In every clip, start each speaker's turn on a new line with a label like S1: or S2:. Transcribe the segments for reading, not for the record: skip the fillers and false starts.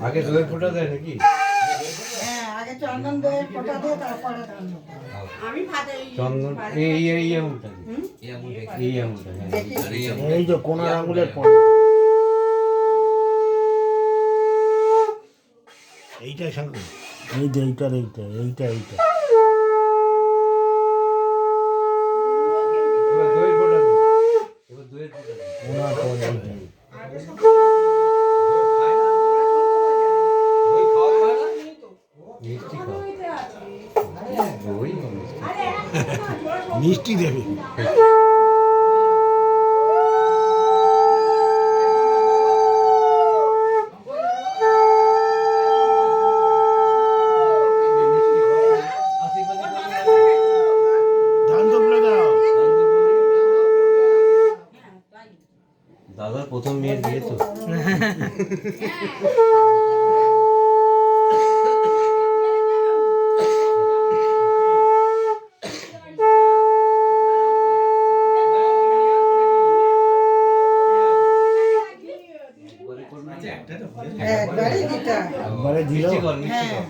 S1: আগে দইয়ের ফোঁটা দেয় নাকি?
S2: হ্যাঁ, আগে চন্দন দইয়ের ফোঁটা দিয়ে তারপরে আমি
S1: চন্দন এই আঙুলটা এই আঙুলটা
S3: এই যে কোনার আঙুলের পর এইটা শঙ্কর, এই যে এইটার এইটা
S1: এবার দইয়ের ফোঁটা দিই, এবার দইয়ের ফোঁটা দিই।
S3: কোনার পর এইটা
S1: মিষ্টি খাও, দই মিষ্টি।
S3: মিষ্টি দেবে।
S1: দাদার প্রথম মেয়ের বিয়ে তো।
S3: একবারে দিল।
S1: মিষ্টি কর, মিষ্টি কর।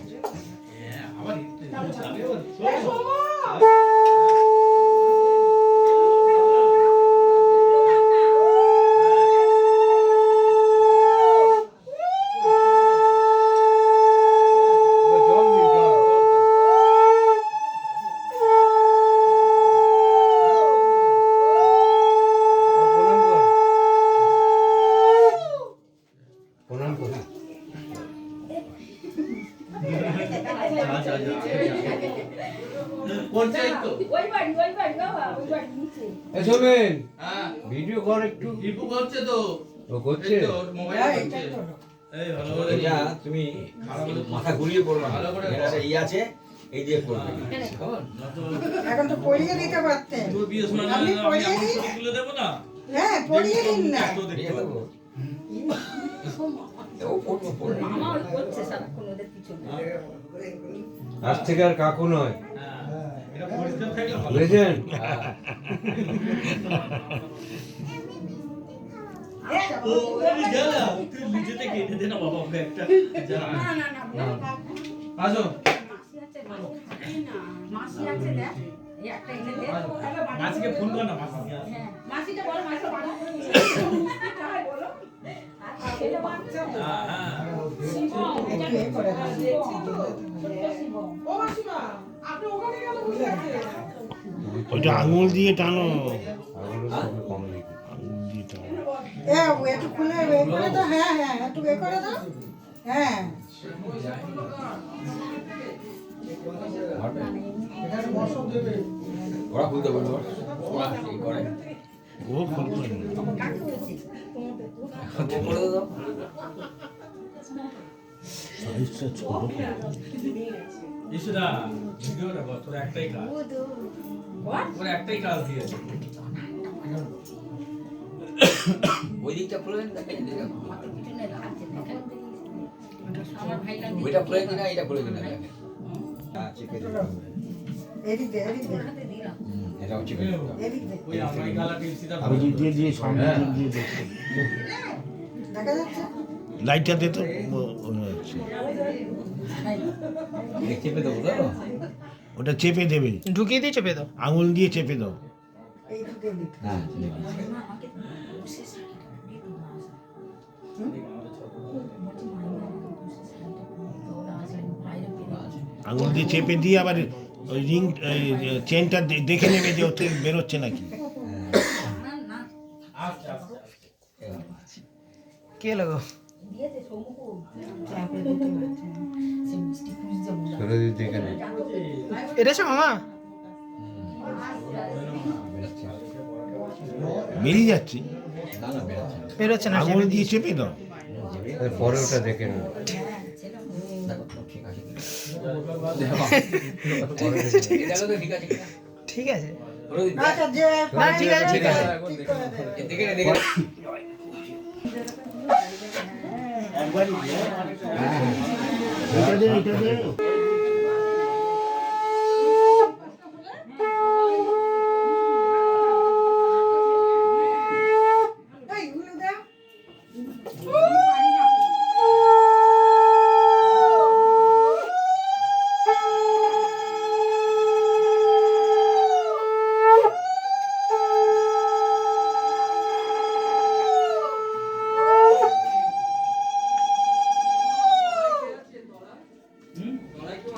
S1: এবার জল দিই, জল। প্রণাম কর, প্রণাম কর। এ শোনেন, ভিডিও কর একটু। ও করছে?
S4: এটা তুমি মাথা ঘুরিয়ে পড়বে না, এটা ই আছে এই দিয়ে করবে।
S2: এখন তো পড়িয়ে দিতে পারতেন। আপনি পড়িয়ে দিন। হ্যাঁ, পড়িয়ে দিন না।
S1: আজ থেকে আর কাকু নয়, বুঝেছেন?
S5: মাসিকে ফোন কর না, মাসিকে বল, মাসি
S3: ওইটা আঙুল দিয়ে টানো,
S2: একটু খুলে করে দাও। হ্যাঁ হ্যাঁ, একটু করে দাও। হ্যাঁ,
S4: ওরা খুলতে পারবে, ওরা এই করে
S3: ও খুলবে না। সাইজটা ছোট করে।
S5: ইসুদা ভিডিওটা কর, তোর একটাই কাজ, ওর একটাই কাজ দিয়েছে।
S4: ওই দিকটা খুলে দেন, ওইটা খুলে দিন, এটা খুলে দিন। চেপে দিন,
S2: এদিক দে, এদিক দে,
S4: এটা চেপে দিন।
S2: এদিক দে।
S5: ওই আমরা গালা টিপসিটা
S3: ওই দিক দিয়ে দিয়ে সামনে দিক দিয়ে দেখো।
S2: দেখা যাচ্ছে?
S3: লাইটটা দে তো, মনে হচ্ছে।
S4: চেপে দেবো তো,
S3: ওটা চেপে দেবে,
S6: ঢুকিয়ে দিয়ে চেপে দাও।
S3: আঙুল দিয়ে চেপে দাও।
S2: এই দুটো দিক।
S4: হ্যাঁ
S3: আঙুল দিয়ে চেপে দিয়ে আবার ওই রিং চেনটা দেখে নেবে যে ওতে বেরোচ্ছে নাকি।
S6: কে লাগো?
S1: সরোজি দেখে নে।
S6: এরেছো মামা?
S3: বেরিয়ে যাচ্ছে,
S4: না না বেরোচ্ছে না।
S6: বেরোচ্ছে না।
S3: আঙুল দিয়ে চেপে দাও।
S1: পরে ওটা দেখে নে।
S4: দেখো তো ঠিক আছে
S6: ঠিক আছে,
S4: দেখো তো ঠিক আছে কিনা।
S6: ঠিক আছে।
S2: আচ্ছা, যে
S6: না, ঠিক আছে, ঠিক আছে।
S2: ঠিক করে দে।
S4: দেখে নে, দেখে নে।
S3: এটা দে, এটা দে।
S2: এইগুলো দাও।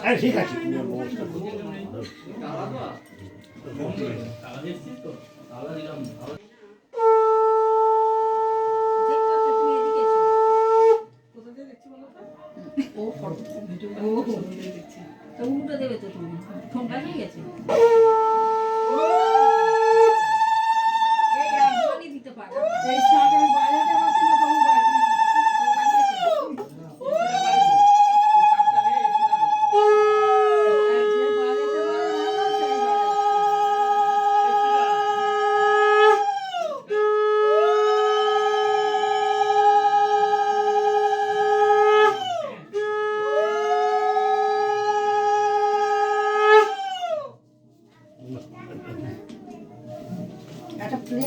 S3: হ্যাঁ ঠিক আছে
S5: টাকা দিচ্ছিস তো তাহলে দিলাম
S7: উল্টো দেবে তো তুমি ফোনটা হয়ে গেছে এই একজনই দিতে পারে
S2: এই শাক আমি বাজাতে পারছি না তবু বাজি একটা প্লেট